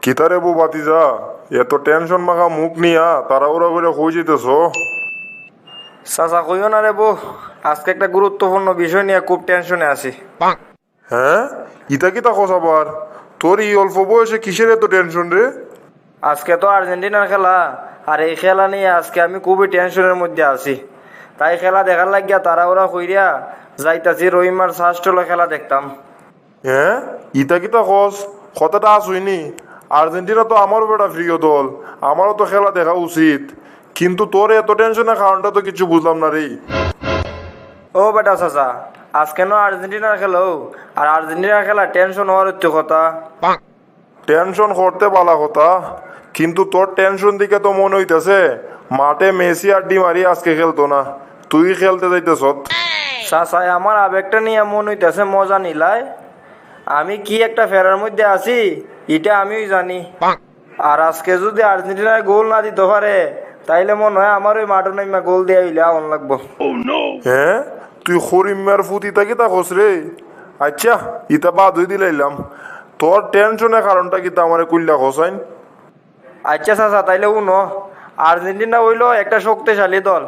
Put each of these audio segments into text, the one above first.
কিতারে বউ বাতিজা, এত টেনশন মাখা মুখ নিয়া তাড়াহুড়া করে হয়ে যেতেছ। চাচা কইও না রে বউ, আজকে একটা গুরুত্বপূর্ণ বিষয় নিয়ে খুব টেনশনে আছি। হ্যাঁ, ইতা কিতা খসাবার? তোর এই অল্প বয়সে কিসের এত টেনশন রে? আজকে তো আর্জেন্টিনার খেলা, আর এই খেলা নিয়ে আজকে আমি খুবই টেনশনের মধ্যে আছি। তাই খেলা দেখার লাগিয়া তাড়াহুড়া কইরা যাইতাছি রহিমার শাস্টলে খেলা দেখতাম। হ্যাঁ, ইতা কিতা খস? কথাটা আসুইনি। আর্জেন্টিনা তো আমারও বেটা প্রিয় দল, আমারও তো খেলা দেখা উচিত, কিন্তু তোর এত টেনশনের কারণটা তো কিছু বুঝলাম না রে। ও বেটা চাচা, আজকে না আর্জেন্টিনার খেলো, আর আর্জেন্টিনার খেলা টেনশন হওয়ার হচ্ছে কথা। টেনশন করতে পালা কথা, কিন্তু তোর টেনশন দিকে তো মনে হইতেছে মাঠে মেসি আর ডি মারি আজকে খেলতো না, তুই খেলতে যাইতেছ। চাচাই আমার আবেগটা নিয়ে মন হইতেছে মজা নিলাই। আমি কি একটা ফেরার মধ্যে আছি এটা আমিও জানি। আর আজকে যদি আর্জেন্টিনায় গোল না দিতে পারে তাইলে মনে হয় আমার ওই মাঠে নাইমা গোল দিয়ে হইলে আমন লাগবো। হ্যাঁ, তুই হরিম্মার ফুতি তাকে তা খস রে। আচ্ছা, ইতা বাদ হয়ে দিলাইলাম, তোর টেনশনের কারণটা কি তা আমারে কুল্লা খসাইন। আচ্ছা চাচা, তাইলে উনো, আর্জেন্টিনা হইলো একটা শক্তিশালী দল,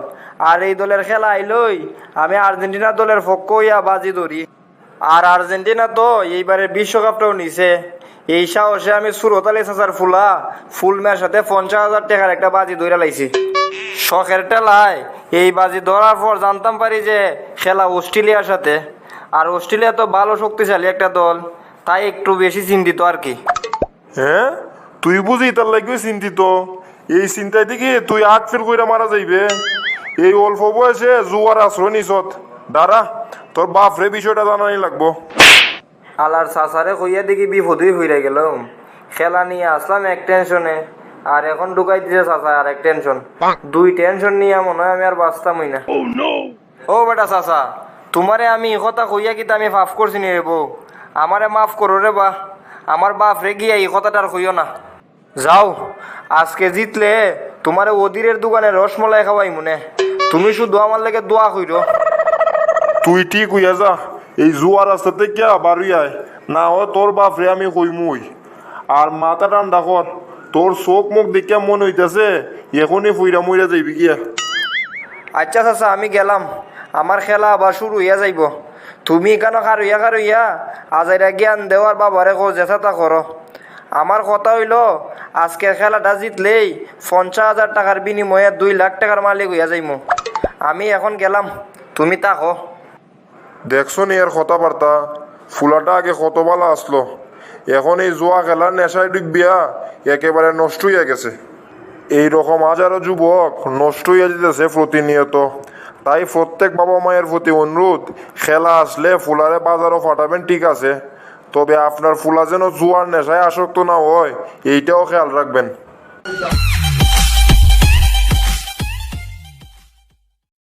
আর এই দলের খেলা আইলই আমি আর্জেন্টিনা দলের পক্ষ হইয়া বাজি ধরি। আর আর্জেন্টিনা তো এইবারের বিশ্বকাপটাও নিছে। এই সাহসে আমি সুরতালি চাচার ফুল মেয়ের সাথে 50,000 টাকার একটা বাজি ধরে লাইছি। শখের টেলায় এই বাজি ধরার পর জানতাম পারি যে খেলা অস্ট্রেলিয়ার সাথে, আর অস্ট্রেলিয়া তো ভালো শক্তিশালী একটা দল, তাই একটু বেশি চিন্তিত আর কি। হ্যাঁ, তুই বুঝি তার লাগবে চিন্তিত? এই চিন্তায় দিকে তুই আট ফেল কইরা মারা যাইবে। এই অল্প বয়সে জুয়ার আশ্রয় নিছত। দাঁড়া, তোর বাপরে বিষয়টা জানানি লাগবো। আলার সাসারে কইয়া দেখি বিপদই হইয়া গেলাম। খেলা নিয়ে আসলাম এক টেনশনে, আর এখন ঢুকাই দিছে চাচা আর এক টেনশন। দুই টেনশন নিয়ে মনে হয় আমি আর বাঁচতামই না। ও বেটা চাচা, তোমারে আমি এই কথা কইয়া কিন্তু আমি মাফ করছি নি রে বউ, আমারে মাফ করো রে বা। আমার বাপ রে গিয়া এই কথাটা আর কইও না। যাও, আজকে জিতলে তোমারে অধীরের দোকানে রসমলাই খাওয়াই মনে। তুমি শুধু আমার লাগে দোয়া কইরো। তুই ঠিক হইয়া যা, এই জুয়ার রাস্তাতে কে বাড়ি আয়, না হয় তোর বাপরে আমি কইমুই। আর মাথা ঠান্ডা কর, তোর চোখ মুখ দেখে মনে হইতেছে এখনই ফুইরা মুইরা যাইবি গিয়া। আচ্ছা চাচা, আমি গেলাম, আমার খেলা আবার শুরু হইয়া যাইব। তুমি কেন খারইয়া আজাইরা জ্ঞান দেওয়ার বাবারে কো জেঠা তা করো। আমার কথা হইল আজকের খেলাটা জিতলেই 50,000 টাকার বিনিময়ে 2 লাখ টাকার মালিক হইয়া যাইমু। আমি এখন গেলাম, তুমি তাকো। দেখছো নি এর কথাবার্তা? ফুলাটা আগে কত ভালো আসলো, এখন এই জুয়া খেলার নেশায় ডুববিয়া একেবারে নষ্ট হইয়া গেছে। এইরকম হাজারো যুবক নষ্ট হইয়া যেতেছে প্রতিনিয়ত। তাই প্রত্যেক বাবা মায়ের প্রতি অনুরোধ, খেলা আসলে ফুলারে বাজারও ফাটাবেন ঠিক আছে, তবে আপনার ফুলা যেন জুয়ার নেশায় আসক্ত না হয় এইটাও খেয়াল রাখবেন।